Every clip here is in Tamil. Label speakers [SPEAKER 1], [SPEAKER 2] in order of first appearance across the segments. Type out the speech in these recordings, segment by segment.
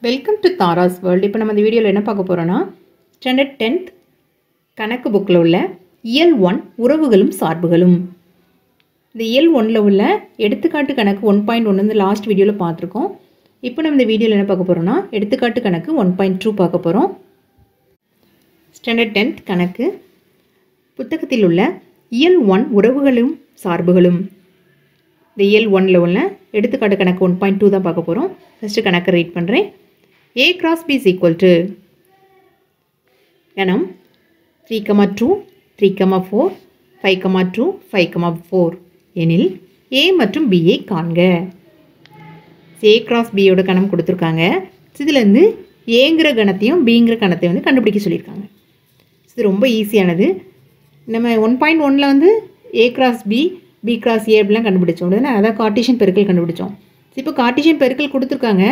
[SPEAKER 1] Welcome to Tara's world. இப்போ நம்ம இந்த வீடியோவில் என்ன பார்க்க போகிறோன்னா, ஸ்டாண்டர்ட் 10th கணக்கு புக்கில் உள்ள இயல் 1 உறவுகளும் சார்புகளும். இந்த இயல் 1ல் உள்ள எடுத்துக்காட்டு கணக்கு 1.1 வந்து லாஸ்ட் வீடியோவில் பார்த்துருக்கோம். இப்போ நம்ம இந்த வீடியோவில் என்ன பார்க்க போகிறோன்னா, எடுத்துக்காட்டு கணக்கு 1.2 பார்க்க போகிறோம். ஸ்டாண்டர்ட் 10th கணக்கு புத்தகத்தில் உள்ள இயல் 1 உறவுகளும் சார்புகளும். இந்த இயல் 1ல் உள்ள எடுத்துக்காட்டு கணக்கு 1.2 தான் பார்க்க போகிறோம். ஃபஸ்ட்டு கணக்கு ரீட் பண்ணுறேன். A cross B is equal to கணம் 3,2, 3,4, 5,2, 5,4 எனில் A மற்றும் B ஐ காண்க. A cross B யோட கணம் கொடுத்துருக்காங்க. இதுலேருந்து ஏங்கிற கணத்தையும் பிங்கிற கணத்தையும் வந்து கண்டுபிடிக்க சொல்லியிருக்காங்க. இது ரொம்ப ஈஸியானது. நம்ம 1.1ல் வந்து A cross B, B cross A அப்படிலாம் கண்டுபிடிச்சோம். அதான் கார்ட்டீசியன் பெருக்கல் கண்டுபிடிச்சோம். இப்போ கார்ட்டீசியன் பெருக்கல் கொடுத்துருக்காங்க.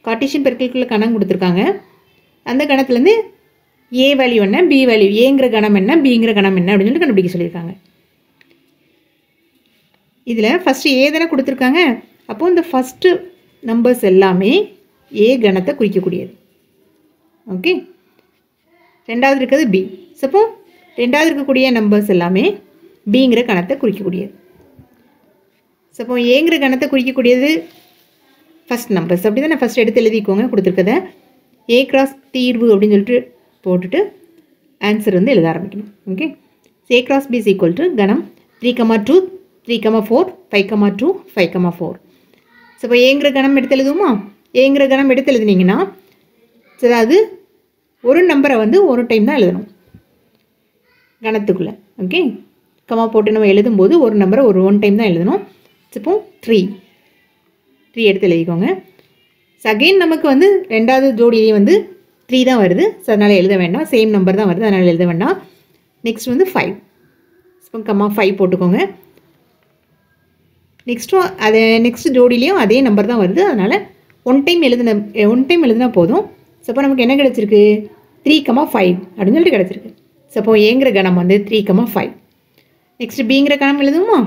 [SPEAKER 1] கார்ட்டீசியன் பெருக்கலுக்குள்ள கணம் கொடுத்துருக்காங்க. அந்த கணத்துலேருந்து ஏ வேல்யூ என்ன, பி வேல்யூ, ஏங்கிற கணம் என்ன, பிங்கிற கணம் என்ன அப்படின்னு சொல்லி கண்டுபிடிக்க சொல்லியிருக்காங்க. இதில் ஃபஸ்ட்டு ஏ தானே கொடுத்துருக்காங்க. அப்போது இந்த ஃபஸ்ட்டு நம்பர்ஸ் எல்லாமே ஏ கணத்தை குறிக்கக்கூடியது. ஓகே, ரெண்டாவது இருக்கிறது பி. சப்போ ரெண்டாவது இருக்கக்கூடிய நம்பர்ஸ் எல்லாமே பிங்கிற கணத்தை குறிக்கக்கூடியது. சப்போ ஏங்கிற கணத்தை குறிக்கக்கூடியது ஃபஸ்ட் நம்பர்ஸ். அப்படி தான் நான் ஃபஸ்ட் எடுத்து எழுதிக்கோங்க. கொடுத்துருக்கத ஏ கிராஸ் தீர்வு அப்படின்னு சொல்லிட்டு போட்டுட்டு ஆன்சர் வந்து எழுத ஆரம்பிக்கணும். Okay, A cross B is equal to கணம் 3,2, 3,4, 5,2, 5,4. ஸோ இப்போ ஏங்கிற கணம் எடுத்து எழுதுவோமா? ஏங்கிற கணம் எடுத்து எழுதுனீங்கன்னா, அதாவது ஒரு நம்பரை வந்து ஒரு டைம் தான் எழுதணும் கணத்துக்குள்ளே. ஓகே, கமா போட்டு நம்ம எழுதும்போது ஒரு நம்பரை ஒன் டைம் தான் எழுதணும். இப்போ 3 எடுத்து எழுதிக்கோங்க. அகெயின் நமக்கு வந்து ரெண்டாவது ஜோடியிலே வந்து 3 தான் வருது. ஸோ அதனால் எழுத வேண்டாம். சேம் நம்பர் தான் வருது, அதனால் எழுத வேண்டாம். நெக்ஸ்ட் வந்து 5. இப்போ கம்மா 5 போட்டுக்கோங்க. நெக்ஸ்ட்டும் அது நெக்ஸ்ட் ஜோடியிலையும் அதே நம்பர் தான் வருது. அதனால் ஒன் டைம் எழுதுனா போதும். ஸோ அப்போ நமக்கு என்ன கிடச்சிருக்கு? 3,5 அப்படின்னு சொல்லிட்டு கிடச்சிருக்கு. ஸோ அப்போ ஏங்கிற கணம் வந்து 3,5. நெக்ஸ்ட் பிங்கிற கணம் எழுதுவோமா?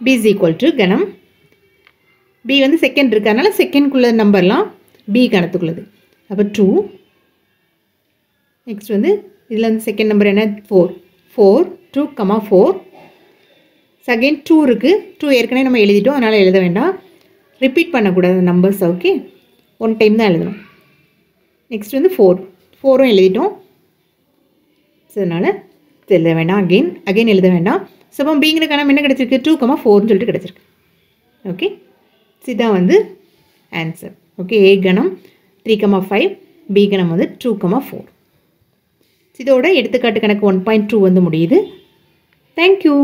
[SPEAKER 1] பி இஸ் ஈக்குவல் டு கணம் பி வந்து செகண்ட் இருக்குது, அதனால் செகண்ட்குள்ள நம்பர்லாம் பி கணத்துக்குள்ளது. அப்போ 2. நெக்ஸ்ட் வந்து இதில் வந்து செகண்ட் நம்பர் என்ன? 4, 2,4. செகண்ட் 2 இருக்குது. 2 ஏற்கனவே நம்ம எழுதிட்டோம், அதனால் எழுத வேண்டாம். ரிப்பீட் பண்ணக்கூடாது நம்பர்ஸ். ஓகே, ஒன் டைம் தான் எழுதணும். நெக்ஸ்ட் வந்து 4ம் எழுதிட்டோம். ஸோ அதனால் எழுத வேண்டாம். அகெயின் எழுத வேண்டாம். ஸோ அப்போ பிங்கிற கணம் என்ன கிடச்சிருக்கு? 2,4ன்னு சொல்லிட்டு கிடச்சிருக்கு. ஓகே, இதுதான் வந்து ஆன்சர். ஓகே, ஏ கணம் 3,5, பி கணம் வந்து 2,4. இதோட எடுத்துக்காட்டு கணக்கு 1.2 வந்து முடியுது. தேங்க்யூ.